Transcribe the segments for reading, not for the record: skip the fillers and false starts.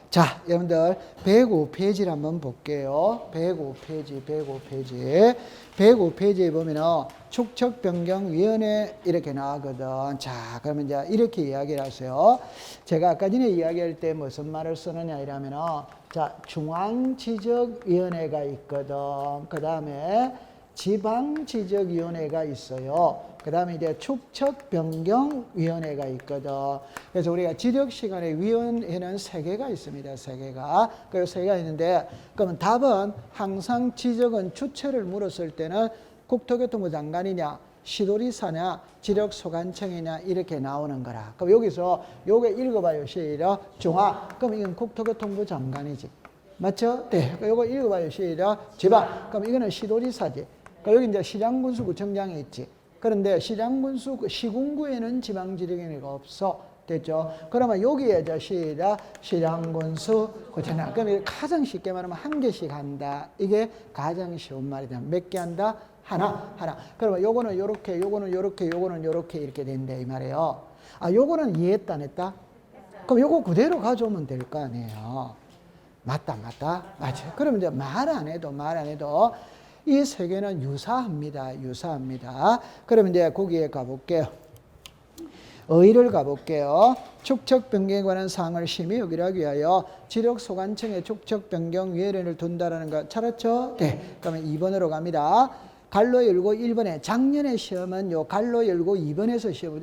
자, 여러분들 105페이지를 한번 볼게요. 105페이지. 105페이지에 보면은 축척변경위원회 이렇게 나오거든. 자, 그러면 이제 이렇게 이야기를 하세요. 제가 아까 전에 이야기할 때 무슨 말을 쓰느냐 이러면은, 자, 중앙지적위원회가 있거든. 그 다음에 지방지적위원회가 있어요. 그 다음에 이제 축척변경위원회가 있거든. 그래서 우리가 지적 시간에 위원회는 3개가 있습니다. 3개가. 그 3개가 있는데, 그러면 답은 항상 지적은 주체를 물었을 때는 국토교통부 장관이냐, 시도지사냐, 지적소관청이냐 이렇게 나오는 거라. 그럼 여기서 요게 읽어봐요. 시작. 중앙. 그럼 이건 국토교통부 장관이지. 맞죠? 네. 요거 읽어봐요. 시작. 지방. 그럼 이거는 시도지사지. 여기 이제 시장군수구청장이 있지. 그런데 시군구에는 지방지적위원회가 없어. 됐죠? 그러면 여기에 시작, 시장군수구청장. 그럼 가장 쉽게 말하면 한 개씩 한다. 이게 가장 쉬운 말이다. 몇 개 한다? 하나. 그러면 요거는 요렇게, 요거는 요렇게, 요거는 요렇게 이렇게 된다. 이 말이에요. 아, 요거는 이해했다, 안 했다? 그럼 요거 그대로 가져오면 될 거 아니에요. 맞다. 그럼 이제 말 안 해도 이 3개는 유사합니다. 그러면 이제 거기에 가볼게요. 의의를 가볼게요. 축척변경에 관한 사항을 심히 여기라기 위하여 지적소관청에 축척변경위원회를 둔다라는 거 찾았죠? 네. 그러면 2번으로 갑니다. 갈로 열고 1번에 작년에 시험은 요 갈로 열고 2번에서 시험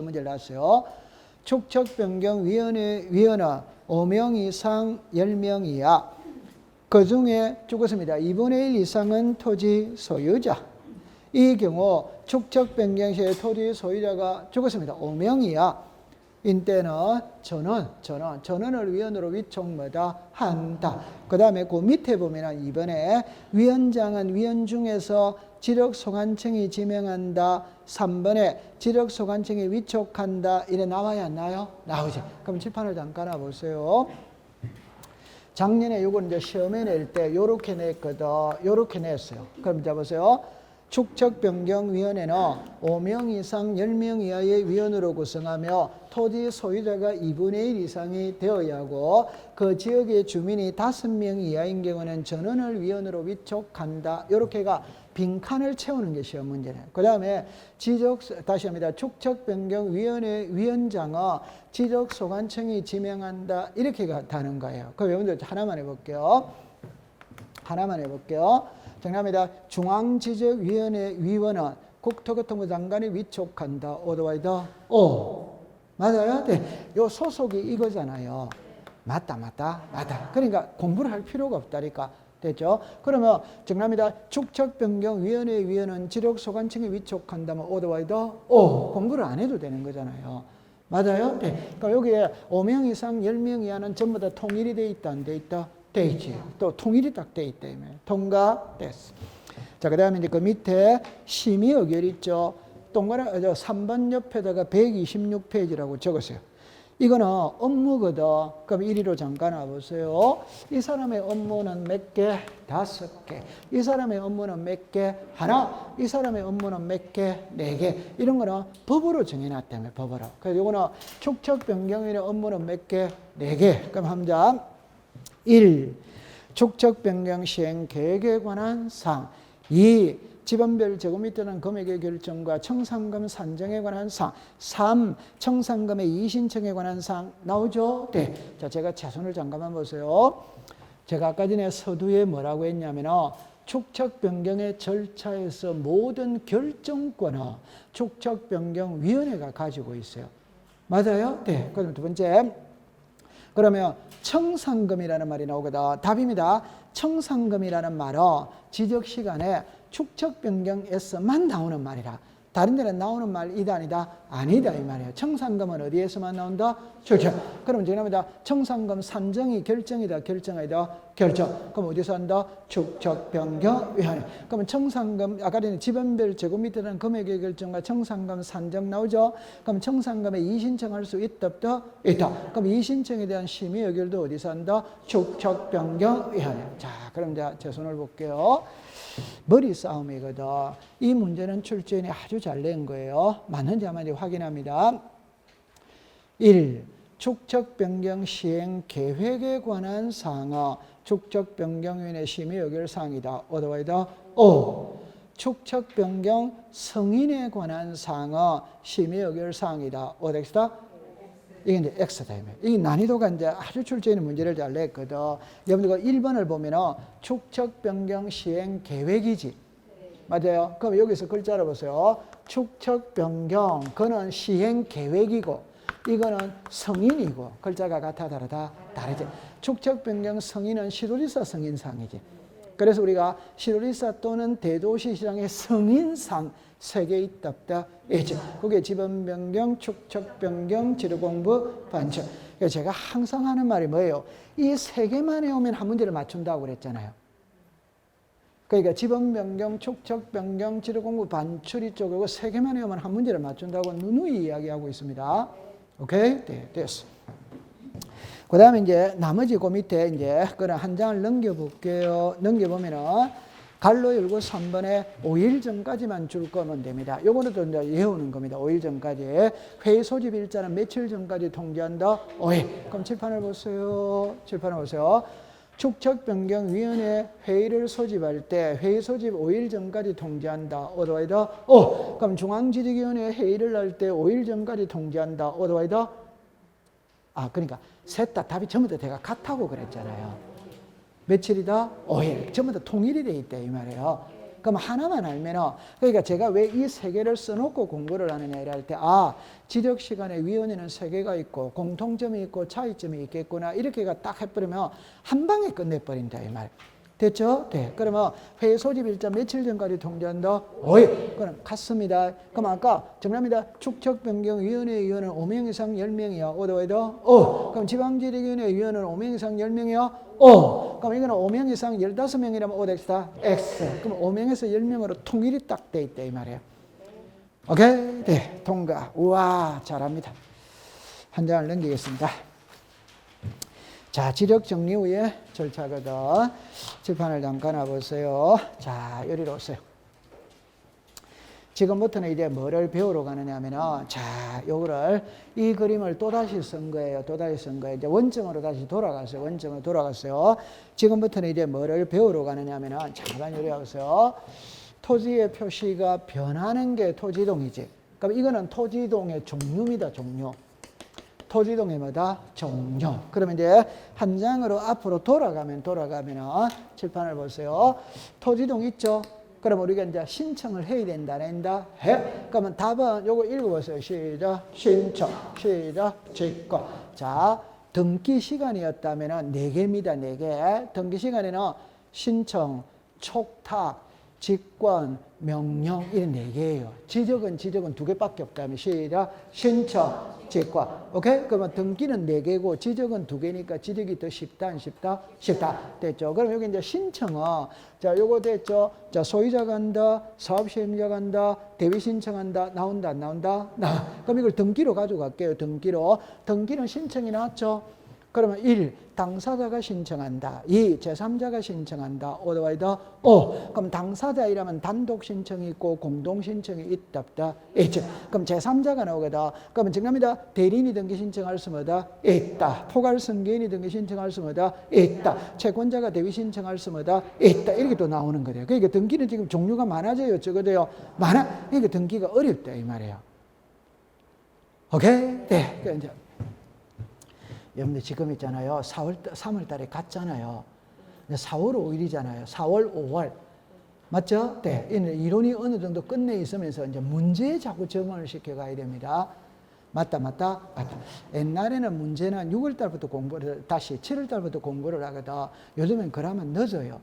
문제를 놨어요. 축척변경위원회 5명 이상 10명 이하. 그 중에 죽었습니다. 2분의 1 이상은 토지 소유자. 이 경우 축척변경 시에 토지 소유자가 죽었습니다. 5명 이하. 인때는 전원을 위원으로 위촉마다 한다. 그 다음에 그 밑에 보면 2번에 위원장은 위원 중에서 지적소관청이 지명한다. 3번에 지적소관청이 위촉한다. 이래 나와야 안 나요? 나오죠. 그럼 칠판을 잠깐 놔보세요. 작년에 요걸 이제 시험에 낼 때 요렇게 냈거든. 요렇게 냈어요. 그럼 이제 보세요. 축척변경위원회는 5명 이상 10명 이하의 위원으로 구성하며 토지 소유자가 2분의 1 이상이 되어야 하고 그 지역의 주민이 5명 이하인 경우는 전원을 위원으로 위촉한다. 요렇게가 빈칸을 채우는 게 시험 문제네요. 그 다음에 다시 합니다. 축척변경위원회 위원장은 지적소관청이 지명한다. 이렇게가 다는 거예요. 그럼 여러분들 하나만 해볼게요. 정답입니다. 중앙지적위원회 위원은 국토교통부 장관이 위촉한다. 오더와이더 오. 맞아요? 네. 요 소속이 이거잖아요. 맞다. 그러니까 공부를 할 필요가 없다니까. 됐죠? 그러면 정답입니다. 축척변경위원회 위원은 지적소관청에 위촉한다면 오더와이더 오. 공부를 안 해도 되는 거잖아요. 맞아요? 네. 그러니까 여기에 5명 이상 10명 이하는 전부 다 통일이 돼 있다, 안 돼 있다? 돼 있지. 또 통일이 딱 돼 있다. 통과됐어. 자, 그 다음에 이제 그 밑에 심의 의결 있죠. 동그란 3번 옆에다가 126페이지라고 적었어요. 이거는 업무거든. 그럼 1위로 잠깐 와보세요. 이 사람의 업무는 몇 개? 5개. 이 사람의 업무는 몇 개? 하나. 이 사람의 업무는 몇 개? 4개. 이런 거는 법으로 정해놨다며, 법으로. 그래서 이거는 축척변경위원회 업무는 몇 개? 4개. 그럼 함자 1. 축척변경 시행 계획에 관한 사항. 2. 지번별 제곱미터 또는 금액의 결정과 청산금 산정에 관한 사항. 3. 청산금의 이의신청에 관한 사항. 나오죠? 네. 자, 제가 최선을 잠깐만 보세요. 제가 아까 전에 서두에 뭐라고 했냐면 축척변경의 절차에서 모든 결정권은 축척변경위원회가 가지고 있어요. 맞아요? 네. 그럼 두 번째. 그러면 청산금이라는 말이 나오거든. 답입니다. 청산금이라는 말은 지적 시간에 축척변경에서만 나오는 말이라. 다른 데는 나오는 말이다 아니다? 아니다 이 말이에요. 청산금은 어디에서만 나온다? 축척. 그럼 정답입니다. 청산금 산정이 결정이다, 결정이다, 결정. 그럼 어디서 한다? 축척변경위원회. 그러면 청산금 아까 전에 지번별 제곱미터라는 금액의 결정과 청산금 산정 나오죠? 그럼 청산금에 이의신청할 수 있다, 없다? 있다. 그럼 이의신청에 대한 심의 의결도 어디서 한다? 축척변경위원회. 자, 그럼 이제 제 손을 볼게요. 머리 싸움이거든. 이 문제는 출제인이 아주 잘 낸 거예요. 맞는지 한번 확인합니다. 1. 축척 변경 시행 계획에 관한 사항은 축척 변경위원회 심의 의결 사항이다. otherwise O. 축척 변경 승인에 관한 사항은 심의 의결 사항이다. otherwise 이게 이제 X다. 이 난이도가 이제 아주 출제하는 문제를 잘 냈거든. 여러분들 1번을 보면은 축척 변경 시행 계획이지. 맞아요? 그럼 여기서 글자를 보세요. 축척 변경, 그는 시행 계획이고, 이거는 승인이고, 글자가 같아 다르다? 다르지. 축척 변경 승인은 시도지사 승인상이지. 그래서 우리가 시도지사 또는 대도시시장의 승인상 3개 있다 없다? 있지. 그게 지번 변경, 축척 변경, 지도 공부, 반척. 제가 항상 하는 말이 뭐예요? 이 3개만 해오면 한 문제를 맞춘다고 그랬잖아요. 그러니까 지번 변경, 축척 변경, 지도 공부, 반출이 쪽이고 3개만 해오면 한 문제를 맞춘다고 누누이 이야기하고 있습니다. 오케이? 네, 됐어. 그 다음에 이제 나머지 그 밑에 이제 그런 한 장을 넘겨볼게요. 넘겨보면은 갈로 열고 3번에 5일 전까지만 줄 거면 됩니다. 요거는 또 이제 외우는 겁니다. 5일 전까지. 회의 소집 일자는 며칠 전까지 통지한다? 5일. 그럼 칠판을 보세요. 칠판을 보세요. 축척변경위원회 회의를 소집할 때 회의 소집 5일 전까지 통지한다. otherwise O. 그럼 중앙지식위원회 회의를 할 때 5일 전까지 통지한다. otherwise 그러니까 셋 다 답이 전부 다 제가 같다고 그랬잖아요. 며칠이다? 5일. 전부 다 통일이 돼 있다 이 말이에요. 그럼 하나만 알면은, 그러니까 제가 왜 이 3개를 써놓고 공부를 하느냐 이럴 때, 지적 시간에 위원회는 3개가 있고 공통점이 있고 차이점이 있겠구나 이렇게가 딱 해버리면 한 방에 끝내버린다 이 말. 됐죠? 네. 그러면 회의 소집 일자 며칠 전까지 통지한다? 5일. 그럼 같습니다. 그럼 아까 정답입니다. 축척변경위원회 위원은 5명 이상 10명이야. otherwise 그럼 지방지리위원회 위원은 5명 이상 10명이야? 그럼 이거는 5명 이상 15명이라면 O다 X. 그럼 5명에서 10명으로 통일이 딱 돼 있다 이 말이에요. 오케이? 네. 통과. 우와, 잘합니다. 한 장을 넘기겠습니다. 자, 지력 정리 후에 절차거든. 칠판을 잠깐 와보세요. 자, 여기로 오세요. 지금부터는 이제 뭐를 배우러 가느냐 하면은, 자, 요거를, 이 그림을 또다시 쓴 거예요. 또다시 쓴 거예요. 이제 원점으로 다시 돌아갔어요. 원점으로 돌아갔어요. 지금부터는 이제 뭐를 배우러 가느냐 하면은, 잠깐 여기 와보세요. 토지의 표시가 변하는 게 토지동이지. 그럼 이거는 토지동의 종류입니다. 종류. 토지동의 뭐다? 종류. 그러면 이제 한 장으로 앞으로 돌아가면 칠판을 보세요. 토지동 있죠? 그럼 우리가 이제 신청을 해야 된다, 안 한다? 해. 그러면 답은 요거 읽어보세요. 시작. 신청. 시작. 직권. 자, 등기 시간이었다면 4개입니다. 4개. 등기 시간에는 신청, 촉탁, 직권, 명령 이런 4개예요. 지적은 2개밖에 없다면 시작. 신청, 직권. 오케이? 그러면 등기는 4개고 지적은 2개니까 지적이 더 쉽다, 안 쉽다? 쉽다. 됐죠? 그럼 여기 이제 신청은 자, 요거 됐죠? 자, 소유자 간다, 사업 시행자 간다, 대위 신청한다. 나온다, 안 나온다? 그럼 이걸 등기로 가져갈게요. 등기로. 등기는 신청이 나왔죠? 그러면 1. 당사자가 신청한다. 2. 제3자가 신청한다. otherwise O. 그럼 당사자이라면 단독 신청이 있고 공동 신청이 있다 없다? 있죠. 그럼 제3자가 나오거든. 그러면 정답입니다. 대리인이 등기 신청할 수 뭐다? 있다. 포괄 승계인이 등기 신청할 수 뭐다? 있다. 채권자가 대위 신청할 수 뭐다? 있다. 이렇게 또 나오는 거예요. 그러니까 등기는 지금 종류가 많아져요. 적어도요. 많아. 그러니까 등기가 어렵다 이 말이에요. 오케이? 네. 그러니까 이제 여러분들 지금 있잖아요. 3월 달에 갔잖아요. 4월 5일이잖아요. 4월 5월. 맞죠? 네. 이론이 어느 정도 끝내 있으면서 이제 문제에 자꾸 적응을 시켜가야 됩니다. 맞다. 옛날에는 문제는 6월 달부터 공부를, 다시 7월 달부터 공부를 하거든. 요즘엔 그러면 늦어요.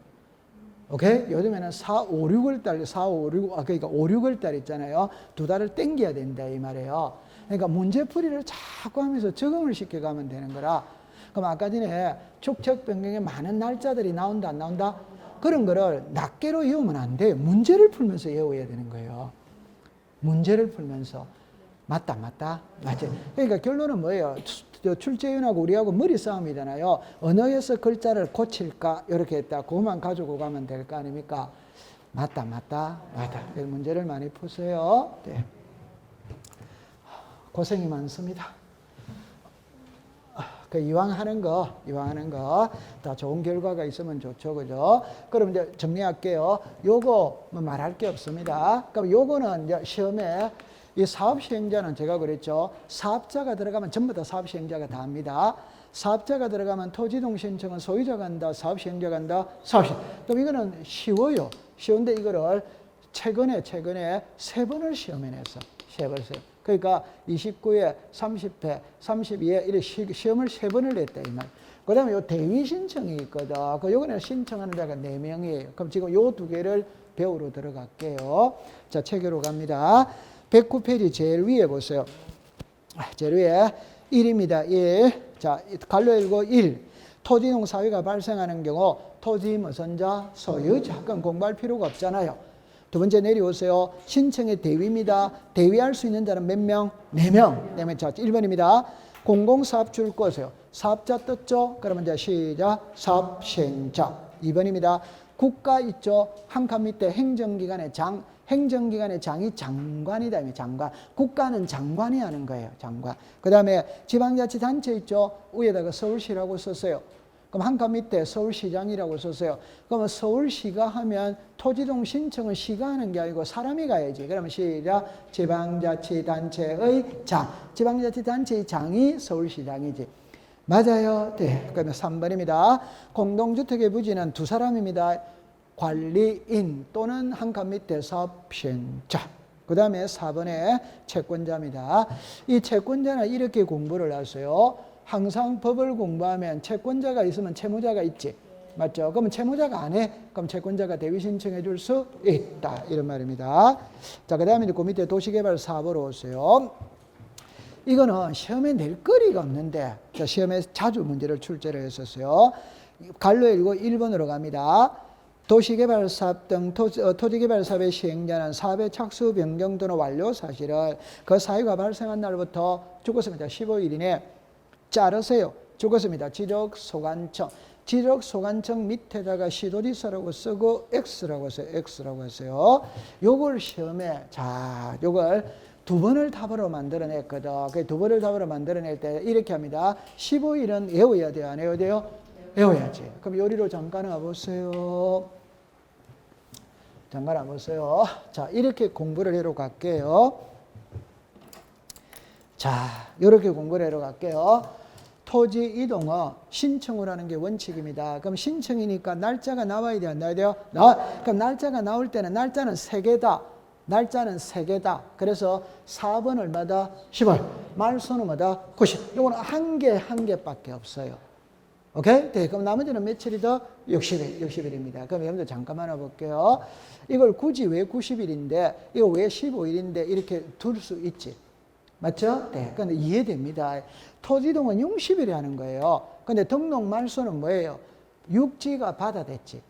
오케이? 요즘에는 4, 5, 6월 달, 그러니까 5, 6월 달 있잖아요. 2달을 땡겨야 된다, 이 말이에요. 그러니까 문제풀이를 자꾸 하면서 적응을 시켜가면 되는 거라. 그럼 아까 전에 축척 변경에 많은 날짜들이 나온다, 안 나온다? 그런 거를 낱개로 외우면 안 돼요. 문제를 풀면서 외워야 되는 거예요. 문제를 풀면서. 맞다. 맞지? 그러니까 결론은 뭐예요? 출제위원하고 우리하고 머리 싸움이잖아요. 언어에서 글자를 고칠까? 이렇게 했다. 그것만 가지고 가면 될 거 아닙니까? 맞다. 문제를 많이 푸세요. 네. 고생이 많습니다. 그 이왕 하는 거 다 좋은 결과가 있으면 좋죠, 그죠? 그럼 이제 정리할게요. 요거 뭐 말할 게 없습니다. 그럼 요거는 이제 시험에 이 사업 시행자는 제가 그랬죠. 사업자가 들어가면 전부 다 사업 시행자가 다 합니다. 사업자가 들어가면 토지동 신청은 소유자가 한다, 사업 시행자가 한다, 사업 시행. 그럼 이거는 쉬워요. 쉬운데 이거를 최근에 3번을 시험에 냈어. 3번 시험. 그러니까 29회, 30회, 32회 이렇게 시험을 3번을 냈다 이 말. 그다음에 요 대위 신청이 있거든. 그 요거는 신청하는 자가 4명이에요. 그럼 지금 요 2개를 배우러 들어갈게요. 자, 책으로 갑니다. 109페이지 제일 위에 보세요. 제일 위에 1입니다. 1. 자, 갈로 읽고 1. 토지농 사유가 발생하는 경우 토지 무선자 소유자. 그건 공부할 필요가 없잖아요. 두 번째 내려오세요. 신청의 대위입니다. 대위할 수 있는 자는 몇 명? 4명. 4명. 자, 1번입니다. 공공사업 줄 거세요. 사업자 떴죠? 그러면 이제 시작. 사업 시행자. 2번입니다. 국가 있죠? 한 칸 밑에 행정기관의 장. 행정기관의 장이 장관이다. 장관. 국가는 장관이 하는 거예요. 장관. 그 다음에 지방자치단체 있죠? 위에다가 서울시라고 썼어요. 그럼 한 칸 밑에 서울시장이라고 썼어요. 그러면 서울시가 하면 토지동 신청은 시가 하는 게 아니고 사람이 가야지. 그러면 시작. 지방자치단체의 장. 지방자치단체의 장이 서울시장이지. 맞아요. 네. 그러면 3번입니다. 공동주택의 부지는 2사람입니다. 관리인 또는 한 칸 밑에 사업시행자. 그 다음에 4번에 채권자입니다. 이 채권자는 이렇게 공부를 하세요. 항상 법을 공부하면 채권자가 있으면 채무자가 있지. 맞죠? 그러면 채무자가 안 해? 그럼 채권자가 대위 신청해 줄 수 있다. 이런 말입니다. 자, 그 다음에 그 밑에 도시개발 사업으로 오세요. 이거는 시험에 낼 거리가 없는데, 자, 시험에 자주 문제를 출제를 했었어요. 갈로 읽고 1번으로 갑니다. 도시개발사업 등 토지개발사업의 시행자는 사업의 착수, 변경 또는 완료 사실을 그 사유가 발생한 날부터 죽었습니다. 15일 이내 자르세요. 죽었습니다. 지적소관청. 지적소관청 밑에다가 시도지사라고 쓰고 X라고 써요. X라고 했어요. 요걸 시험에, 자, 요걸 2번을 답으로 만들어냈거든. 그 2번을 답으로 만들어낼 때 이렇게 합니다. 15일은 외워야 돼요? 안 외워야 돼요? 외워야지. 그럼 요리로 잠깐 와보세요. 잠깐 와보세요. 자, 이렇게 공부를 해로 갈게요. 자, 이렇게 공부를 해로 갈게요. 토지 이동은 신청을 하는 게 원칙입니다. 그럼 신청이니까 날짜가 나와야 돼요? 안 나와야 돼요? 그럼 날짜가 나올 때는 날짜는 3개다. 날짜는 3개다. 그래서 4번 얼마다? 10월. 말소는 뭐다? 90. 이거는 한 개밖에 없어요. 오케이? 네, 그럼 나머지는 며칠이다? 60일입니다. 그럼 여러분들 잠깐만 볼게요. 이걸 굳이 왜 90일인데, 이거 왜 15일인데, 이렇게 둘 수 있지. 맞죠? 네. 근데 이해됩니다. 토지동은 60일에 하는 거예요. 근데 등록 말소는 뭐예요? 육지가 바다됐지.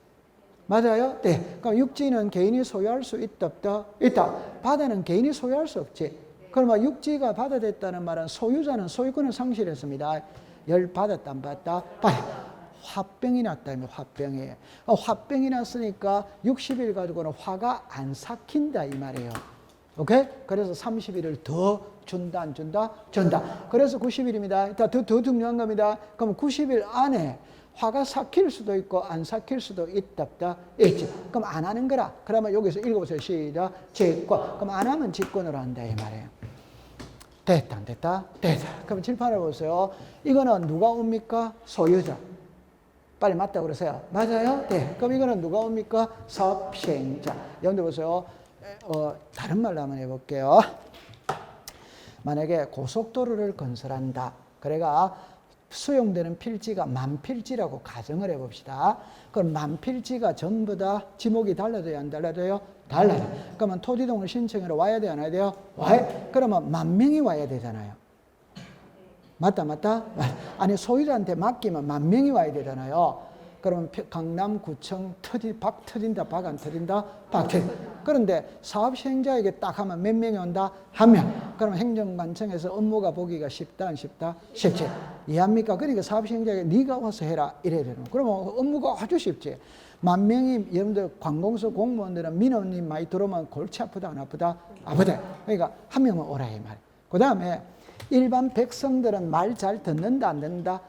맞아요? 네. 그럼 육지는 개인이 소유할 수 있다, 없다? 있다. 바다는 개인이 소유할 수 없지. 그러면 육지가 바다됐다는 말은 소유자는 소유권을 상실했습니다. 열 받았다, 안 받았다? 받았다. 화병이 났다면 화병이. 화병이 났으니까 60일 가지고는 화가 안 삭힌다 이 말이에요. 오케이? 그래서 30일을 더 준다, 안 준다? 준다. 그래서 90일입니다. 더 중요한 겁니다. 그럼 90일 안에 화가 삭힐 수도 있고 안 삭힐 수도 있다, 없다? 있지. 그럼 안 하는 거라. 그러면 여기서 읽어보세요. 시작. 직권. 그럼 안 하면 직권으로 한다 이 말이에요. 됐다, 안 됐다? 됐다. 그럼 칠판을 보세요. 이거는 누가 옵니까? 소유자. 빨리 맞다고 그러세요. 맞아요? 네. 그럼 이거는 누가 옵니까? 사업 시행자. 여러분들 보세요. 다른 말로 한번 해볼게요. 만약에 고속도로를 건설한다. 그래가 수용되는 필지가 만필지라고 가정을 해봅시다. 그럼 만필지가 전부 다 지목이 달라져요? 안 달라져요? 달라요. 그러면 토지동을 신청하러 와야 돼요? 안 와야 돼요? 와야. 그러면 10,000명이 와야 되잖아요. 맞다, 맞다? 아니, 소유자한테 맡기면 10,000명이 와야 되잖아요. 그러면 강남구청 박 터진다, 박 안 터진다? 박 터진다. 그런데 사업 시행자에게 딱 하면 몇 명이 온다? 1명. 그러면 행정관청에서 업무가 보기가 쉽다, 안 쉽다? 쉽지. 이해합니까? 그러니까 사업 시행자에게 네가 와서 해라. 이래야 되는 거예요. 그러면 업무가 아주 쉽지. 10,000명이, 여러분들 관공서 공무원들은 민원이 많이 들어오면 골치 아프다, 안 아프다? 아프다. 그러니까 1명은 오라 이 말이에요. 그 다음에 일반 백성들은 말 잘 듣는다, 안 듣는다?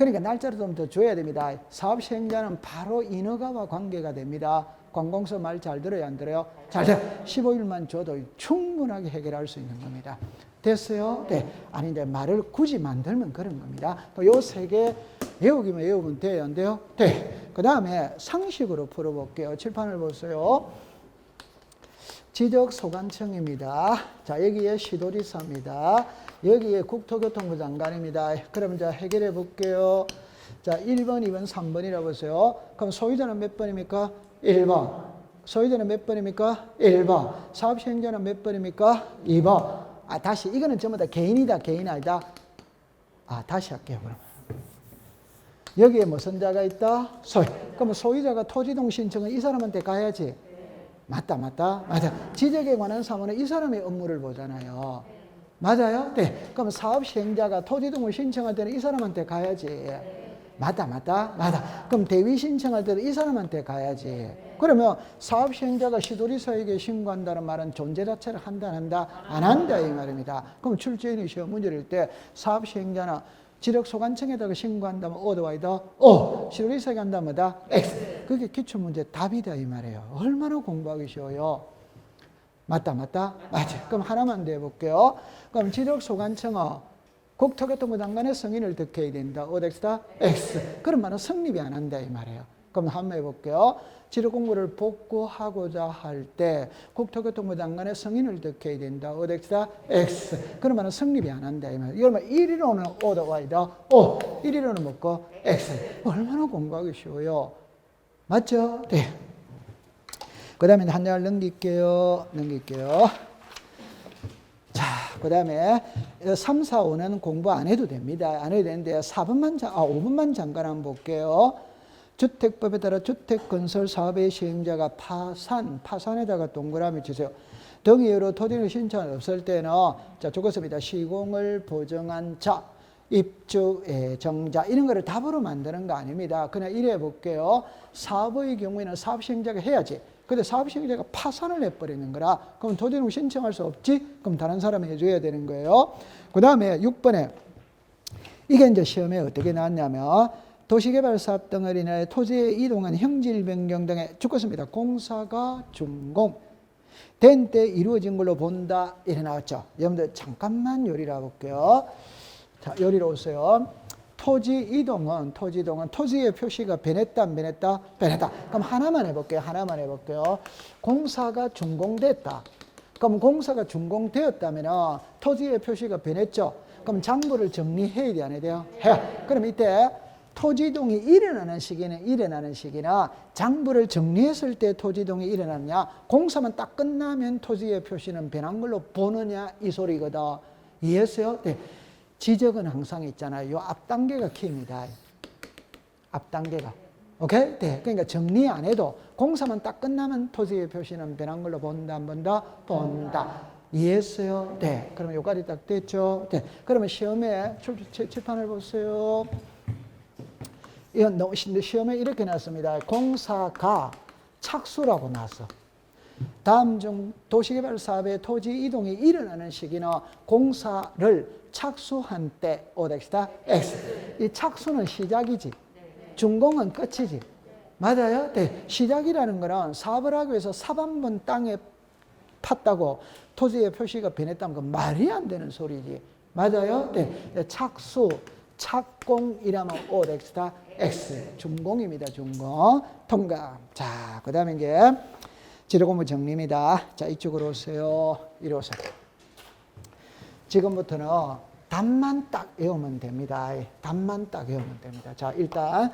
그러니까 날짜를 좀 더 줘야 됩니다. 사업 시행자는 바로 인허가와 관계가 됩니다. 관공서 말 잘 들어요, 안 들어요? 잘 들어요. 15일만 줘도 충분하게 해결할 수 있는 겁니다. 됐어요? 네. 아니, 이제 말을 굳이 만들면 그런 겁니다. 요 세 개 외우기만 외우면 돼요, 안 돼요? 네. 그 다음에 상식으로 풀어볼게요. 칠판을 보세요. 지적소관청입니다. 자, 여기에 시도지사입니다. 여기에 국토교통부 장관입니다. 그럼 이제 해결해 볼게요. 자, 1번, 2번, 3번이라고 보세요. 그럼 소유자는 몇 번입니까? 1번. 소유자는 몇 번입니까? 1번. 사업시행자는 몇 번입니까? 2번. 아, 다시. 이거는 전부 다 개인이다, 개인 아니다. 아, 다시 할게요, 그럼. 여기에 무슨 자가 있다? 소유. 그럼 소유자가 토지동 신청은 이 사람한테 가야지. 맞다. 지적에 관한 사무는 이 사람의 업무를 보잖아요. 맞아요? 네. 그럼 사업 시행자가 토지동을 신청할 때는 이 사람한테 가야지. 맞다. 그럼 대위 신청할 때도 이 사람한테 가야지. 그러면 사업 시행자가 시도지사에게 신고한다는 말은 존재 자체를 한다, 안 한다? 안 한다, 이 말입니다. 그럼 출제인이 시험 문제를 낼 때 사업 시행자는 지력소관청에다가 신고한다면 O다, Y다? O. 시도지사에게 한다면 뭐다? X. 그게 기출문제 답이다, 이 말이에요. 얼마나 공부하기 쉬워요. 맞다. 그럼 하나만 더 해볼게요. 그럼 지력소관청은 국토교통부 장관의 승인을 득해야 된다. O다, X다? X. 그런 말은 성립이 안 한다, 이 말이에요. 그럼 한번 해볼게요. 지력공고를 복구하고자 할 때 국토교통부 장관의 승인을 득해야 된다. O다, X다? X. 그런 말은 성립이 안 한다, 이 말이에요. 이러면 1위로는 O다, Y다? O. 1위로는 뭐고? X. 얼마나 공부하기 쉬워요. 맞죠? 네. 그 다음에 한 장을 넘길게요. 자, 그 다음에 3, 4, 5는 공부 안 해도 됩니다. 안 해도 되는데 5분만 잠깐 한번 볼게요. 주택법에 따라 주택건설 사업의 시행자가 파산에다가 동그라미 주세요. 등의 이유로 토지를 신청이 없을 때는 자, 적었습니다. 시공을 보증한 자, 입주 예정자 이런 거를 답으로 만드는 거 아닙니다. 그냥 이래 볼게요. 사업의 경우에는 사업 시행자가 해야지. 근데 사업 시행자가 파산을 해버리는 거라 그럼 토지를 신청할 수 없지? 그럼 다른 사람이 해줘야 되는 거예요. 그 다음에 6번에 이게 이제 시험에 어떻게 나왔냐면 도시개발사업 등을 인해 토지의 이동은 형질 변경 등에 죽었습니다. 공사가 준공 된 때 이루어진 걸로 본다 이래 나왔죠. 여러분들 잠깐만 요리를 해볼게요. 자, 요리로 오세요. 토지 이동은 토지의 표시가 변했다 안 변했다? 변했다. 그럼 하나만 해볼게요. 공사가 준공됐다. 그럼 공사가 준공되었다면 토지의 표시가 변했죠. 그럼 장부를 정리해야 돼, 안 해야 돼요? 해요. 그럼 이때 토지이동이 일어나는 시기나 장부를 정리했을 때 토지이동이 일어났냐? 공사만 딱 끝나면 토지의 표시는 변한 걸로 보느냐? 이 소리거든. 이해했어요? 네. 지적은 항상 있잖아요. 요 앞 단계가 키입니다. 앞 단계가. 오케이? 네. 그러니까 정리 안 해도 공사만 딱 끝나면 토지의 표시는 변한 걸로 본다, 안 본다? 본다. 이해했어요? 네. 그러면 요까지 딱 됐죠? 네. 그러면 시험에 칠판을 보세요. 이건 시험에 이렇게 나왔습니다. 공사가 착수라고 나왔어. 다음 중 도시개발 사업의 토지 이동이 일어나는 시기는 공사를 착수한 때 O다, X. 이 착수는 시작이지. 준공은 끝이지. 맞아요? 네. 시작이라는 거는 사업을 하기 위해서 삽 한 번 땅에 팠다고 토지의 표시가 변했다는 건 말이 안 되는 소리지. 맞아요? 네. 착수, 착공이라면 O다, X. 준공입니다. 준공. 통과. 자, 그 다음에 이제 지도공부 정리입니다. 자, 이쪽으로 오세요. 이리 오세요. 지금부터는 답만 딱 외우면 됩니다. 답만 딱 외우면 됩니다. 자, 일단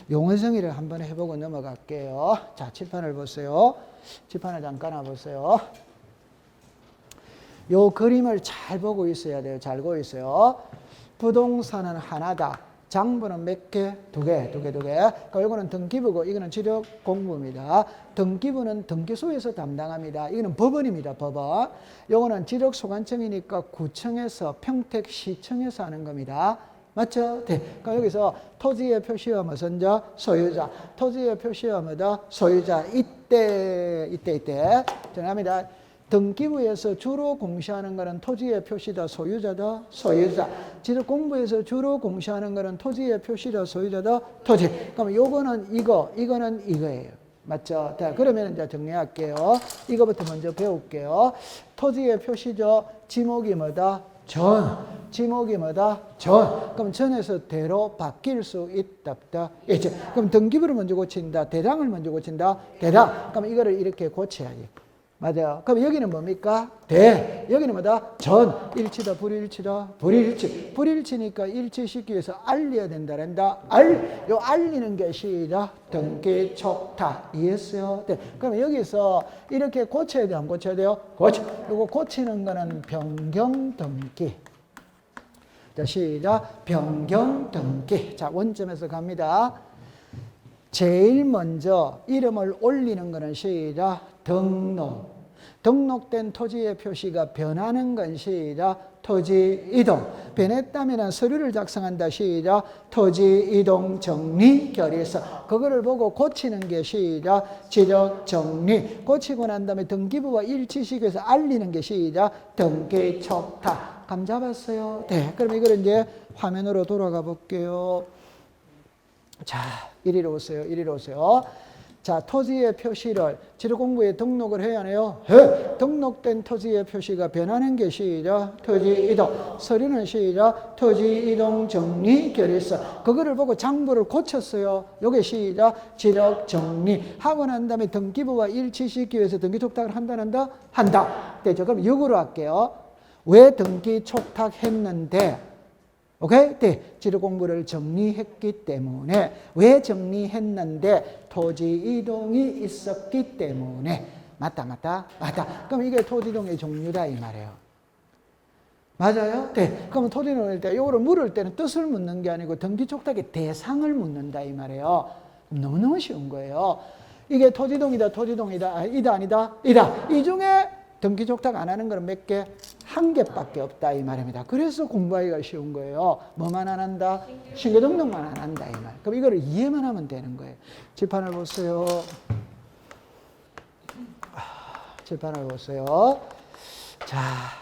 용어정의를 한번 해보고 넘어갈게요. 자, 칠판을 보세요. 칠판을 잠깐 와보세요. 요 그림을 잘 보고 있어야 돼요. 잘 보고 있어요. 부동산은 하나다. 장부는 몇 개? 두 개. 그러니까 이거는 등기부고 이거는 지력 공부입니다. 등기부는 등기소에서 담당합니다. 이거는 법원입니다. 법원. 이거는 지력 소관청이니까 구청에서 평택시청에서 하는 겁니다. 맞죠? 네. 그러니까 여기서 토지의 표시와 무슨 자? 소유자. 토지의 표시와 뭐다? 소유자. 이때. 정합니다. 등기부에서 주로 공시하는 것은 토지의 표시다, 소유자다, 소유자. 지적공부에서 주로 공시하는 것은 토지의 표시다, 소유자다, 토지. 그럼 요거는 이거, 이거는 이거예요. 맞죠? 자, 그러면 이제 정리할게요. 이거부터 먼저 배울게요. 토지의 표시죠. 지목이 뭐다? 전. 지목이 뭐다? 전. 그럼 전에서 대로 바뀔 수 있다, 없다? 있죠. 그럼 등기부를 먼저 고친다. 대장을 먼저 고친다. 대장. 그럼 이거를 이렇게 고쳐야지. 맞아요. 그럼 여기는 뭡니까? 대. 여기는 뭐다? 전. 일치다, 불일치다? 불일치. 불일치니까 일치시키기 위해서 알려야 된다. 요 알리는 게 시작. 등기 촉탁. 이해했어요? 네. 그럼 여기서 이렇게 고쳐야 돼, 안 고쳐야 돼요? 고쳐. 요거 고치는 거는 변경 등기. 자, 시작. 변경 등기. 자, 원점에서 갑니다. 제일 먼저 이름을 올리는 거는 시작. 등록. 등록된 토지의 표시가 변하는 건 시작. 토지 이동. 변했다면 서류를 작성한다. 시작. 토지 이동 정리 결의서. 그거를 보고 고치는 게 시작. 지적 정리. 고치고 난 다음에 등기부와 일치시켜서 알리는 게 시작. 등기 촉탁. 감 잡았어요? 네. 그럼 이걸 이제 화면으로 돌아가 볼게요. 자, 이리로 오세요. 이리로 오세요. 자, 토지의 표시를 지적공부에 등록을 해야 하네요. 등록된 토지의 표시가 변하는 게 시작. 토지 이동. 서류는 시작. 토지 이동 정리 결의서. 그거를 보고 장부를 고쳤어요. 요게 시작. 지적 정리. 하고 난 다음에 등기부와 일치시키기 위해서 등기 촉탁을 한다? 한다. 되죠. 그럼 역으로 할게요. 왜 등기 촉탁했는데? 오케이? 네. 지적 공부를 정리했기 때문에. 왜 정리했는데? 토지 이동이 있었기 때문에. 맞다. 그럼 이게 토지 이동의 종류다, 이 말이에요. 맞아요? 네. 그럼 토지 이동할 때, 요거를 물을 때는 뜻을 묻는 게 아니고 등기 촉탁의 대상을 묻는다, 이 말이에요. 너무너무 쉬운 거예요. 이게 토지 이동이다. 아니다. 이 중에 등기 촉탁 안 하는 거는 몇 개? 한 개밖에 없다, 이 말입니다. 그래서 공부하기가 쉬운 거예요. 뭐만 안 한다? 신규 등록만 안 한다, 이 말. 그럼 이거를 이해만 하면 되는 거예요. 칠판을 보세요. 칠판을 보세요. 자,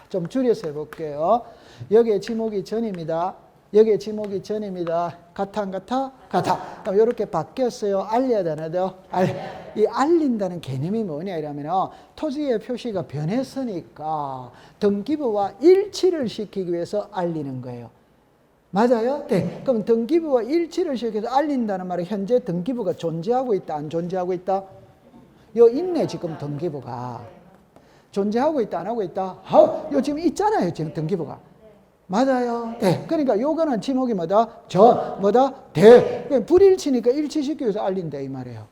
좀 줄여서 해볼게요. 여기에 지목이 전입니다. 여기에 지목이 전입니다. 같아, 안 같아? 같아. 그럼 이렇게 바뀌었어요. 알려야 되나요? 이 알린다는 개념이 뭐냐 이러면 토지의 표시가 변했으니까 등기부와 일치를 시키기 위해서 알리는 거예요. 맞아요? 네. 그럼 등기부와 일치를 시켜서 알린다는 말은 현재 등기부가 존재하고 있다, 안 존재하고 있다? 요 있네, 지금 등기부가. 존재하고 있다, 안 하고 있다? 요 지금 있잖아요, 지금 등기부가. 맞아요. 네. 그러니까 요거는 지목이 뭐다? 대. 불일치니까 일치시키기 위해서 알린다, 이 말이에요.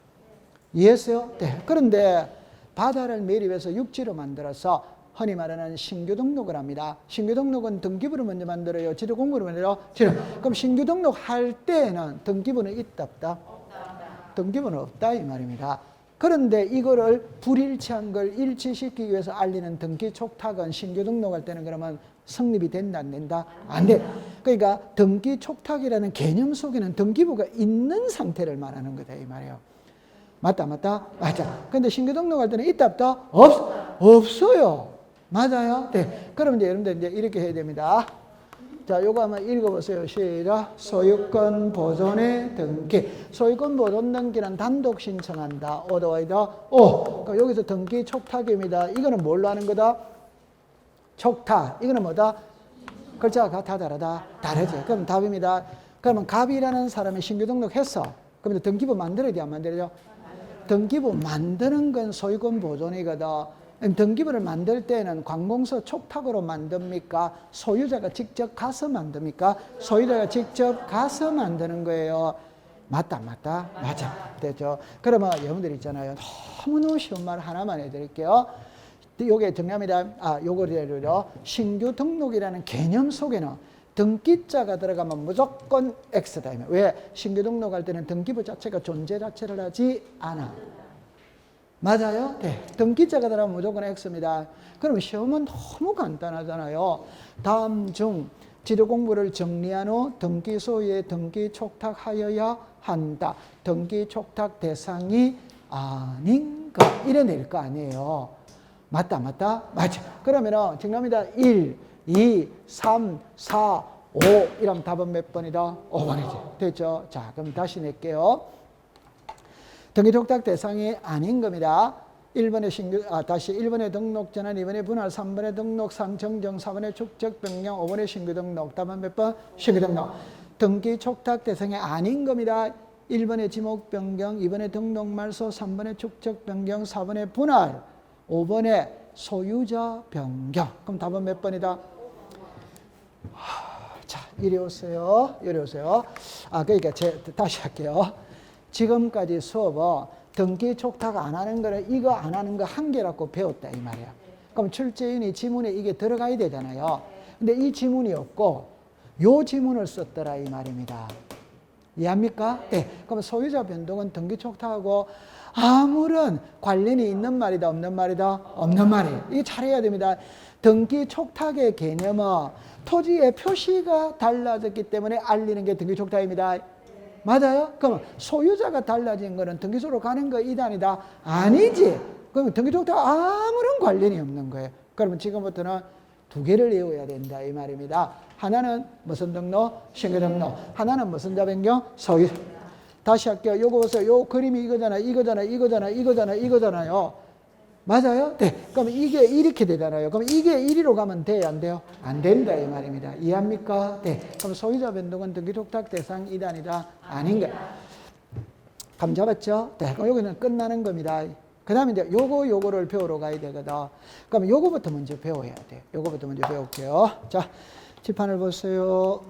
이해했어요? 네. 그런데 바다를 매립해서 육지로 만들어서 흔히 말하는 신규 등록을 합니다. 신규 등록은 등기부를 먼저 만들어요. 지적 공부를 만들어요. 그럼 신규 등록할 때는 등기부는 있다, 없다? 등기부는 없다, 이 말입니다. 그런데 이거를 불일치한 걸 일치시키기 위해서 알리는 등기 촉탁은 신규 등록할 때는 그러면 성립이 된다, 안 된다? 안 돼. 그러니까 등기 촉탁이라는 개념 속에는 등기부가 있는 상태를 말하는 거다, 이 말이에요. 맞다. 근데 신규 등록할 때는 있다, 없다? 없어요. 맞아요? 네. 그럼 이제 여러분들 이제 이렇게 해야 됩니다. 자, 요거 한번 읽어보세요. 시작. 소유권 보존의 등기. 소유권 보존 등기는 단독 신청한다. 오더와이더. 그러니까 여기서 등기 촉탁입니다. 이거는 뭘로 하는 거다? 촉탁. 이거는 뭐다? 글자가 같아, 다르다? 다르지. 그럼 답입니다. 그러면 갑이라는 사람이 신규 등록했어. 그러면 등기부 만들어야 돼, 안 만들어야 돼? 등기부 만드는 건 소유권 보존이거든. 등기부를 만들 때는 관공서 촉탁으로 만듭니까? 소유자가 직접 가서 만듭니까? 소유자가 직접 가서 만드는 거예요. 맞다. 되죠. 그러면 여러분들 있잖아요. 너무너무 쉬운 말 하나만 해드릴게요. 요게 정리합니다. 요거를요. 신규 등록이라는 개념 속에는 등기자가 들어가면 무조건 X다. 왜? 신규 등록할 때는 등기부 자체가 존재 자체를 하지 않아. 맞아요? 네. 등기자가 들어가면 무조건 X입니다. 그럼 시험은 너무 간단하잖아요. 다음 중 지도 공부를 정리한 후 등기 소유의 등기 촉탁하여야 한다. 등기 촉탁 대상이 아닌 것. 이래 낼 거 아니에요. 맞다. 맞아. 그러면은 정답입니다. 1, 2, 3, 4, 5 이러면 답은 몇 번이다? 5번이지. 됐죠? 자, 그럼 다시 낼게요. 등기촉탁 대상이 아닌 겁니다. 1번에 다시 1번에 등록 전환, 2번에 분할, 3번에 등록, 상정정, 4번에 축적 변경, 5번에 신규 등록. 답은 몇 번? 신규 등록. 등기촉탁 대상이 아닌 겁니다. 1번에 지목 변경, 2번에 등록 말소, 3번에 축적 변경, 4번에 분할, 5번에 소유자 변경. 그럼 답은 몇 번이다? 자, 이리 오세요. 그러니까 다시 할게요. 지금까지 수업은 등기촉탁 안 하는 거를 이거 안 하는 거 한 개라고 배웠다 이 말이야. 그럼 출제인이 지문에 이게 들어가야 되잖아요. 근데 이 지문이 없고 요 지문을 썼더라 이 말입니다. 이해합니까? 네. 그럼 소유자 변동은 등기촉탁하고 아무런 관련이 있는 말이다, 없는 말이다? 없는 말이에요. 이게 잘해야 됩니다. 등기촉탁의 개념은 토지의 표시가 달라졌기 때문에 알리는 게 등기촉탁입니다. 맞아요? 그럼 소유자가 달라진 거는 등기소로 가는 거 이단이다? 아니지. 그럼 등기촉탁 아무런 관련이 없는 거예요. 그러면 지금부터는 두 개를 외워야 된다 이 말입니다. 하나는 무슨 등록? 신규 등록. 하나는 무슨 자 변경? 소유. 다시 할게요. 요거 보세요. 요 그림이 이거잖아요. 맞아요? 네. 그럼 이게 이렇게 되잖아요. 그럼 이게 1위로 가면 돼요? 안 돼요? 안 된다 이 말입니다. 이해합니까? 네. 그럼 소유자 변동은 등기촉탁 대상 이단이다? 아닌 거예요. 감 잡았죠? 네. 그럼 여기는 끝나는 겁니다. 그 다음에 이제 요거를 배우러 가야 되거든. 그럼 요거부터 먼저 배워야 돼요. 요거부터 먼저 배울게요. 자, 칠판을 보세요.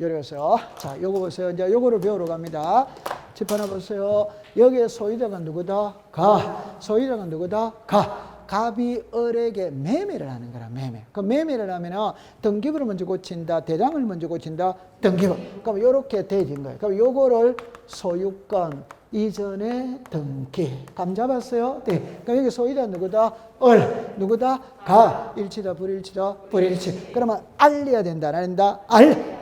요리였어요. 자, 요거 보세요. 이제 요거를 배우러 갑니다. 칠판을 보세요. 여기에 소유자가 누구다? 가. 소유자가 누구다? 가. 갑이 을에게 매매를 하는 거라, 매매. 그 매매를 하면은 등기부를 먼저 고친다, 대장을 먼저 고친다, 등기부. 그럼 요렇게 돼진 거예요. 그럼 요거를 소유권 이전에 등기. 감 잡았어요? 네. 그럼 여기 소유자 누구다? 을. 누구다? 가. 일치다, 불일치다, 불일치. 그러면 알려야 된다, 안 한다?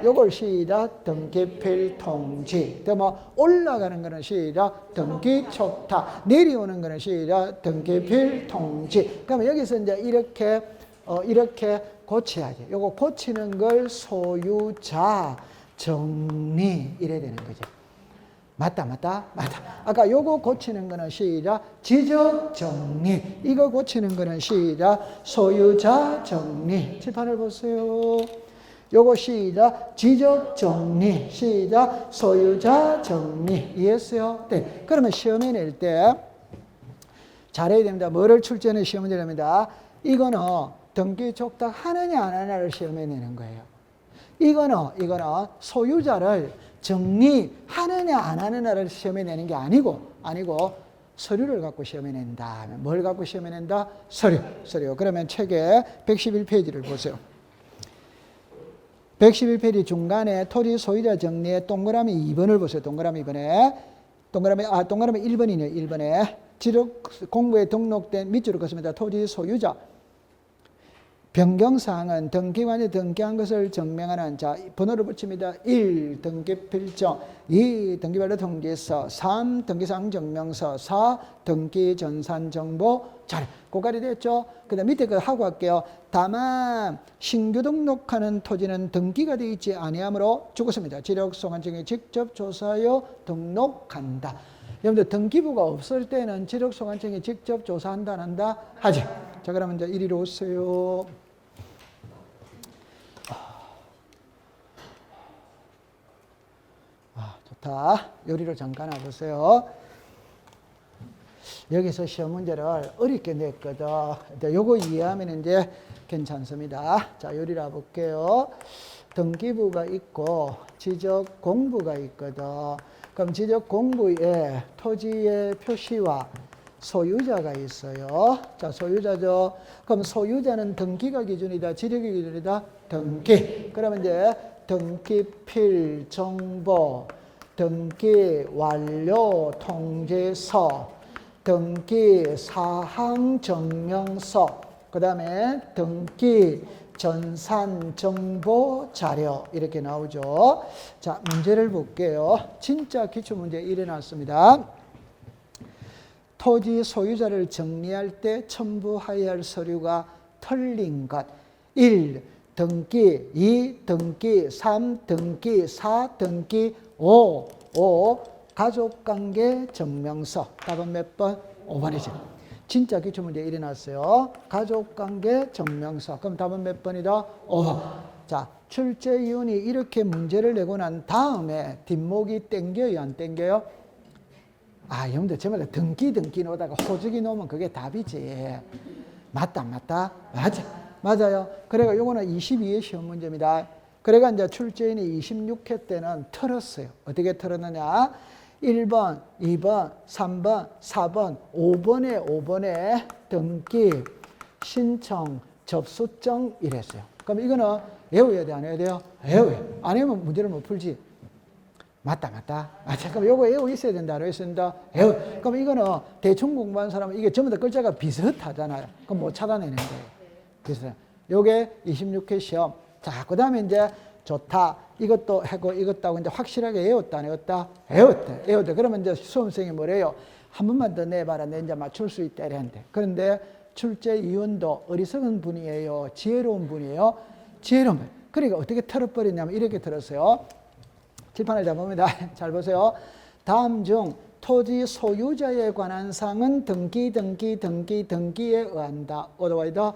요걸 시작 등기필 통지. 뭐 올라가는 거는 시작 등기촉탁. 내려오는 거는 시작 등기필 통지. 그러면 여기서 이제 이렇게 고쳐야지. 요거 고치는 걸 소유자 정리 이래야 되는 거죠. 맞다. 아까 요거 고치는 거는 시작 지적 정리. 이거 고치는 거는 시작 소유자 정리. 칠판을 보세요. 요거 시작 지적 정리. 시작 소유자 정리. 이해했어요? 네. 그러면 시험에 낼 때 잘해야 됩니다. 뭐를 출제하는 시험을 내랍니다. 이거는 등기촉탁 하느냐 안 하느냐를 시험에 내는 거예요. 이거는 소유자를 정리하느냐 안 하느냐를 시험에 내는 게 아니고 서류를 갖고 시험에 낸다. 뭘 갖고 시험에 낸다? 서류. 그러면 책에 111페이지를 보세요. 111페이지 중간에 토지 소유자 정리에 동그라미 2번을 보세요. 동그라미 1번이네요. 1번에 지적 공부에 등록된 밑줄을 긋습니다. 토지 소유자. 변경사항은 등기관이 등기한 것을 증명하는 자 번호를 붙입니다. 1. 등기필정 2. 등기별로 통지서 3. 등기사항 증명서 4. 등기전산정보 자료. 그거까지 됐죠? 그 다음 밑에 거 하고 할게요. 다만 신규 등록하는 토지는 등기가 되어 있지 아니하므로 죽었습니다. 지력소관청에 직접 조사하여 등록한다. 여러분들 등기부가 없을 때는 지력소관청이 직접 조사한다 안 한다? 하지. 자, 그러면 이제 이리로 오세요. 좋다. 요리를 잠깐 해보세요. 여기서 시험 문제를 어렵게 냈거든. 요거 이해하면 이제 괜찮습니다. 자, 요리를 해볼게요. 등기부가 있고 지적 공부가 있거든. 그럼 지적 공부에 토지의 표시와 소유자가 있어요. 자, 소유자죠. 그럼 소유자는 등기가 기준이다, 지력이 기준이다? 등기. 그러면 이제 등기필 정보, 등기 완료 통지서, 등기 사항 증명서, 그 다음에 등기 전산 정보 자료 이렇게 나오죠. 자, 문제를 볼게요. 진짜 기출문제 일어났습니다. 토지 소유자를 정리할 때 첨부해야 할 서류가 틀린 것. 1. 등기, 2. 등기, 3. 등기, 4. 등기, 5. 가족관계 증명서. 답은 몇 번? 5번이죠. 진짜 기출문제 일어났어요. 가족관계 증명서. 그럼 답은 몇 번이다? 5번. 자, 출제위원이 이렇게 문제를 내고 난 다음에 뒷목이 땡겨요, 안 땡겨요? 아, 여러분들 제 말에 등기 놓다가 호적이 놓으면 그게 답이지. 맞다. 맞아요. 그래가 요거는 22회 시험 문제입니다. 그래가 이제 출제인이 26회 때는 틀었어요. 어떻게 틀었느냐? 1번, 2번, 3번, 4번, 5번에 등기, 신청, 접수증 이랬어요. 그럼 이거는 외워야 돼, 안 외워야 돼요? 외워요. 안 외우면 문제를 못 풀지. 맞다. 그럼 요거 외워 있어야 된다, 안 외워 있어야 된다? 외워. 그럼 이거는 대충 공부한 사람은 이게 전부 다 글자가 비슷하잖아요. 그럼 못 찾아내는 거예요. 그래서 요게 26회 시험. 자, 그 다음에 이제 좋다. 이것도 하고 이것도 하고 이제 확실하게 외웠다, 안 외웠다? 외웠다. 그러면 이제 수험생이 뭐래요? 한 번만 더 내봐라. 내 이제 맞출 수 있다. 이랬는데. 그런데 출제위원도 어리석은 분이에요? 지혜로운 분이에요? 지혜로운 분. 그러니까 어떻게 털어버리냐면 이렇게 들었어요. 칠판을 잡아봅니다. 잘 보세요. 다음 중 토지 소유자에 관한 사항은 등기에 의한다. 어드와이더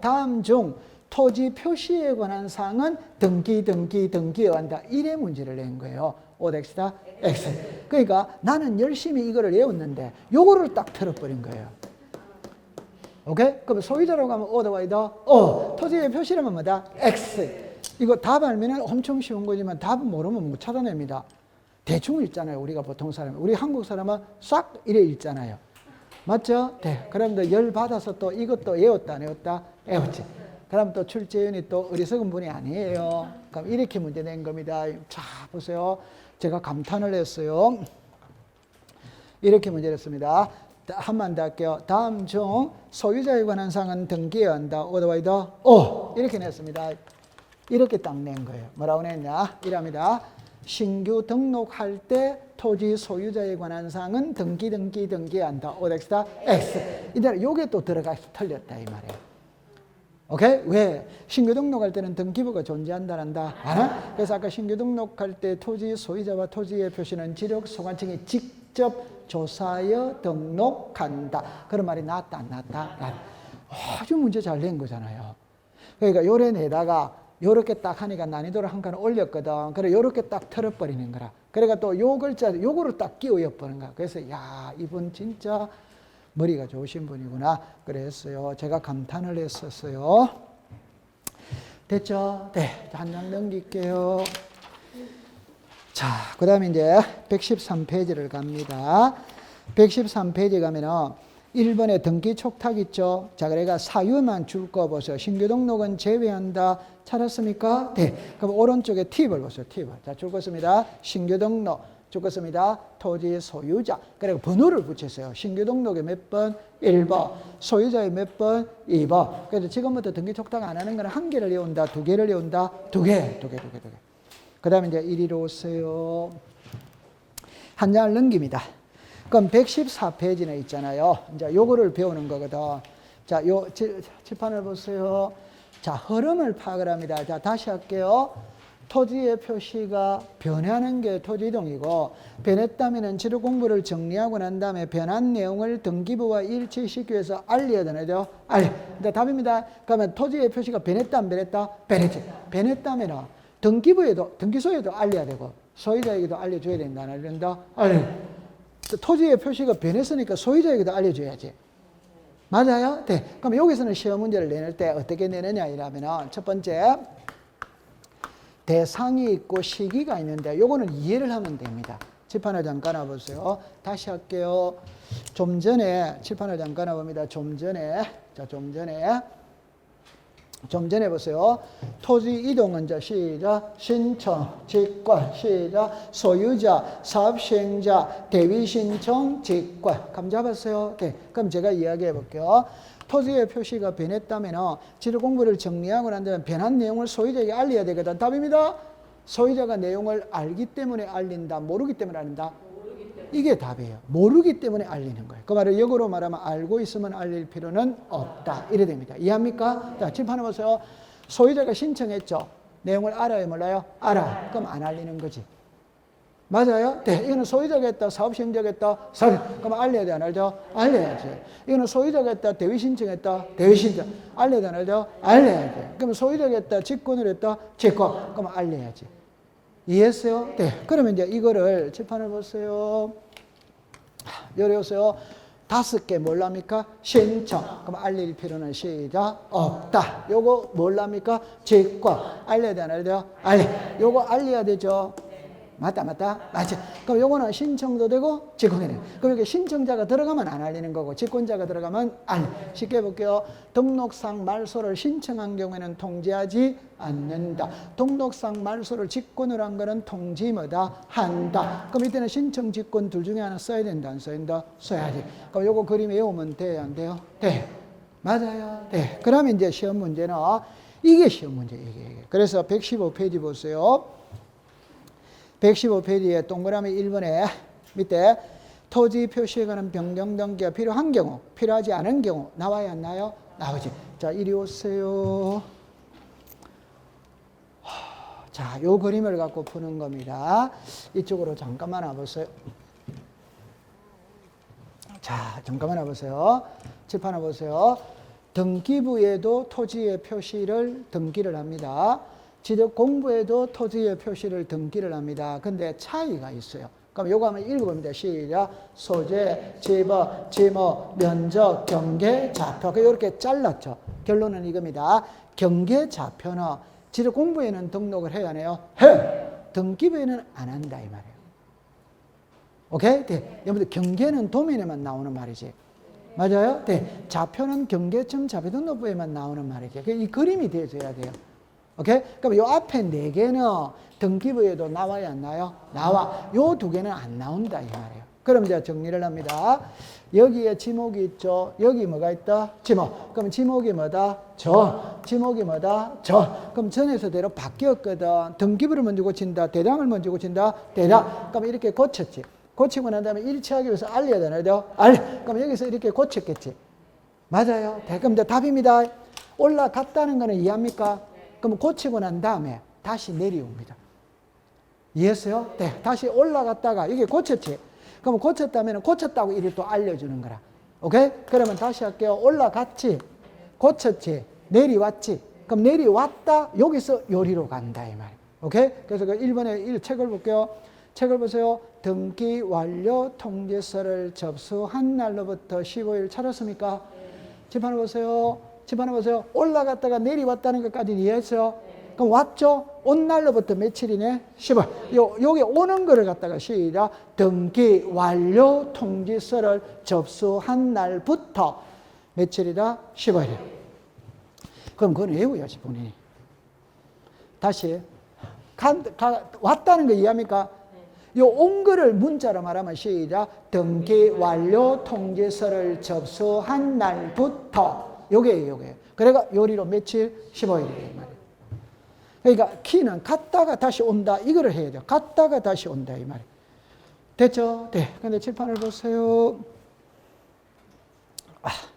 다음 중 토지 표시에 관한 사항은 등기에 의한다. 이래 문제를 낸 거예요. 오엑스다 X. 그러니까 나는 열심히 이거를 외웠는데 요거를 딱 틀어버린 거예요. 오케이? 그럼 소유자라고 하면 어드와이더 토지의 표시라면 뭐다? X. 이거 답 알면은 엄청 쉬운 거지만 답 모르면 못 찾아냅니다. 대충 읽잖아요. 우리가 보통 사람. 우리 한국 사람은 싹 이래 읽잖아요. 맞죠? 네. 그럼 또 열 받아서 또 이것도 외웠다, 안 외웠다? 외웠지. 그럼 또 출제위원이 또 어리석은 분이 아니에요. 그럼 이렇게 문제 낸 겁니다. 자, 보세요. 제가 감탄을 했어요. 이렇게 문제를 했습니다. 한 번 더 할게요. 다음 중 소유자에 관한 사항은 등기해야 한다. 어드와이더 이렇게 냈습니다. 이렇게 딱 낸 거예요. 뭐라고 냈냐? 이랍니다. 신규 등록할 때 토지 소유자에 관한 사항은 등기해야 한다. 오엑스다 X. 이제 요게 또 들어가서 틀렸다 이 말이에요. 오케이? 왜? 신규 등록할 때는 등기부가 존재한다란다. 안 그래서 아까 신규 등록할 때 토지 소유자와 토지의 표시는 지력 소관청이 직접 조사하여 등록한다. 그런 말이 나왔다, 안 나왔다? 아주 문제 잘 낸 거잖아요. 그러니까 요래 내다가 요렇게 딱 하니까 난이도를 한 칸 올렸거든. 그래, 요렇게 딱 털어버리는 거라. 그러니까 또 요 글자, 요거를 딱 끼워엿보는 거야. 그래서, 야, 이분 진짜 머리가 좋으신 분이구나. 그랬어요. 제가 감탄을 했었어요. 됐죠? 네. 한 장 넘길게요. 자, 그 다음에 이제 113페이지를 갑니다. 113페이지 가면은 1번에 등기 촉탁 있죠? 자, 그러니까 사유만 줄 거 보세요. 신규 등록은 제외한다. 찾았습니까? 네. 그럼 오른쪽에 팁을 보세요. 팁을. 자, 줄 것입니다. 신규 등록. 줄 것입니다. 토지 소유자. 그리고 번호를 붙였어요. 신규 등록에 몇 번? 1번. 소유자의 몇 번? 2번. 그래서 지금부터 등기 촉탁 안 하는 거는 한 개를 외운다. 두 개를 외운다. 두 개. 그 다음에 이제 이리로 오세요. 한 장을 넘깁니다. 그럼 114페이지는 있잖아요. 이제 요거를 배우는 거거든. 자, 요 칠판을 보세요. 자, 흐름을 파악을 합니다. 자, 다시 할게요. 토지의 표시가 변하는 게 토지 이동이고, 변했다면은 지도 공부를 정리하고 난 다음에 변한 내용을 등기부와 일치시키기 위해서 알려야 되나요? 근데 답입니다. 그러면 토지의 표시가 변했다, 안 변했다? 변했지. 변했다면은 등기부에도, 등기소에도 알려야 되고, 소유자에게도 알려줘야 된다, 안 알려준다? 토지의 표시가 변했으니까 소유자에게도 알려줘야지. 맞아요? 네. 그럼 여기서는 시험 문제를 내낼 때 어떻게 내느냐 이러면은 첫 번째 대상이 있고 시기가 있는데 요거는 이해를 하면 됩니다. 칠판을 잠깐 와보세요. 다시 할게요. 좀 전에 칠판을 잠깐 와봅니다. 좀 전에 보세요. 토지 이동은 이제 시작, 신청, 직권, 시작, 소유자, 사업 시행자, 대위 신청, 직권. 감 잡았어요? 네. 그럼 제가 이야기해 볼게요. 토지의 표시가 변했다면 지도 공부를 정리하고 난 다음에 변한 내용을 소유자에게 알려야 되거든. 답입니다. 소유자가 내용을 알기 때문에 알린다, 모르기 때문에 알린다? 이게 답이에요. 모르기 때문에 알리는 거예요. 그 말을 역으로 말하면 알고 있으면 알릴 필요는 없다. 이래 됩니다. 이해합니까? 자, 칠판에 보세요. 소유자가 신청했죠. 내용을 알아요, 몰라요? 알아. 그럼 안 알리는 거지. 맞아요? 네. 이거는 소유자가 했다, 사업 시행자가 했다, 그럼 알려야 돼, 안 알죠? 알려야지. 이거는 소유자가 했다, 대위 신청했다, 대위 신청. 알려야 돼, 안 알죠? 알려야 돼. 그럼 소유자가 했다, 직권을 했다, 직권. 그럼 알려야지. 이해했어요? 네. 그러면 이제 이거를 칠판을 보세요. 여기 보세요. 5개 뭘랍니까? 신청. 그럼 알릴 필요는 시작 없다. 요거 뭘랍니까? 직권. 알려야 돼, 안 알려야 돼요? 알려. 요거 알려야 되죠? 맞다. 그럼 요거는 신청도 되고 직권이 돼요. 그럼 이렇게 신청자가 들어가면 안 알리는 거고 직권자가 들어가면 알려. 쉽게 볼게요. 등록상 말소를 신청한 경우에는 통지하지 않는다. 등록상 말소를 직권을 한 거는 통지 뭐다? 한다. 그럼 이때는 신청, 직권 둘 중에 하나 써야 된다, 안 써야 된다? 써야지. 그럼 요거 그림 외우면 돼요, 안 돼요? 돼. 맞아요. 네. 그러면 이제 시험 문제는 이게 시험 문제, 이게. 그래서 115페이지 보세요. 115페이지에 동그라미 1번에 밑에 토지 표시에 관한 변경 등기가 필요한 경우, 필요하지 않은 경우 나와야 안 나요? 나오지. 자, 이리 오세요. 자, 요 그림을 갖고 푸는 겁니다. 이쪽으로 잠깐만 와보세요. 자, 잠깐만 와보세요. 칠판 와보세요. 등기부에도 토지의 표시를 등기를 합니다. 지적공부에도 토지의 표시를 등기를 합니다. 근데 차이가 있어요. 그럼 요거 한번 읽어봅니다. 시작. 소재, 지법, 지목, 면적, 경계, 좌표. 이렇게 잘랐죠. 결론은 이겁니다. 경계, 좌표는 지적공부에는 등록을 해야 하네요. 해! 등기부에는 안 한다, 이 말이에요. 오케이? 네. 여러분들 경계는 도면에만 나오는 말이지. 맞아요? 네. 좌표는 경계청 자료등록부에만 나오는 말이죠. 이 그림이 되어줘야 돼요. 오케이? 그럼 요 앞에 4개는 등기부에도 나와야 안 나요? 나와. 요 2개는 안 나온다, 이 말이에요. 그럼 이제 정리를 합니다. 여기에 지목이 있죠? 여기 뭐가 있다? 지목. 그럼 지목이 뭐다? 전. 지목이 뭐다? 전. 그럼 전에서대로 바뀌었거든. 등기부를 먼저 고친다. 대장을 먼저 고친다. 대장. 그럼 이렇게 고쳤지. 고치고 난 다음에 일치하기 위해서 알려야 되나요? 그럼 여기서 이렇게 고쳤겠지. 맞아요. 그럼 이제 답입니다. 올라갔다는 거는 이해합니까? 그럼 고치고 난 다음에 다시 내려옵니다. 이해했어요? 네. 다시 올라갔다가 이게 고쳤지. 그럼 고쳤다면 고쳤다고 이리 또 알려주는 거라. 오케이? 그러면 다시 할게요. 올라갔지. 고쳤지. 내려왔지. 그럼 내려왔다. 여기서 요리로 간다. 이 말. 오케이? 그래서 그 1번에 책을 볼게요. 책을 보세요. 등기 완료 통지서를 접수한 날로부터 15일 찾았습니까? 집안을 보세요. 집안에 보세요. 올라갔다가 내려왔다는 것까지 이해했어요? 그럼 왔죠? 온 날로부터 며칠이네? 10월. 여기 오는 거를 갖다가 시작. 등기 완료 통지서를 접수한 날부터 며칠이다? 15일. 그럼 그건 외워야지, 본인이. 다시. 왔다는 거 이해합니까? 요 온 거를 문자로 말하면 시작. 등기 완료 통지서를 접수한 날부터. 요게요. 그래가 요리로 며칠? 15일이에요. 그러니까 키는 갔다가 다시 온다. 이거를 해야 돼요. 갔다가 다시 온다. 이 말이에요. 됐죠? 네. 근데 칠판을 보세요.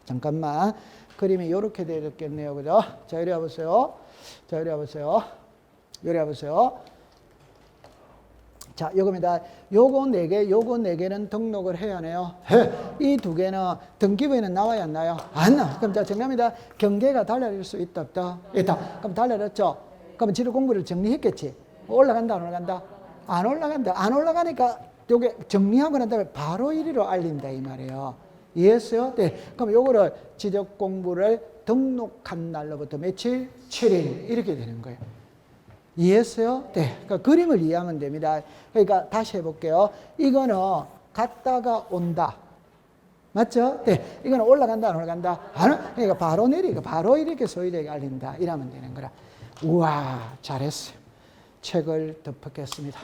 잠깐만. 그림이 요렇게 되겠네요. 그죠? 자, 이리 와보세요. 자, 요겁니다. 요거 4개, 요거 4개는 등록을 해야 하네요. 이 2개는 등기부에는 나와야 안 나요? 안 나와. 그럼 자, 정답입니다. 경계가 달라질 수 있다, 없다? 있다. 그럼 달라졌죠? 그럼 지도 공부를 정리했겠지? 올라간다, 안 올라간다? 안 올라간다. 안 올라가니까 요게 정리하고 난 다음에 바로 이리로 알린다, 이 말이에요. 이해했어요? 네. 그럼 요거를 지적 공부를 등록한 날로부터 며칠? 7일. 이렇게 되는 거예요. 이해했어요? 네. 그러니까 그림을 이해하면 됩니다. 그러니까 다시 해볼게요. 이거는 갔다가 온다. 맞죠? 네. 이거는 올라간다, 안 올라간다? 그러니까 바로 내리고, 바로 이렇게 소유자에게 알린다. 이러면 되는 거라. 우와, 잘했어요. 책을 덮었겠습니다.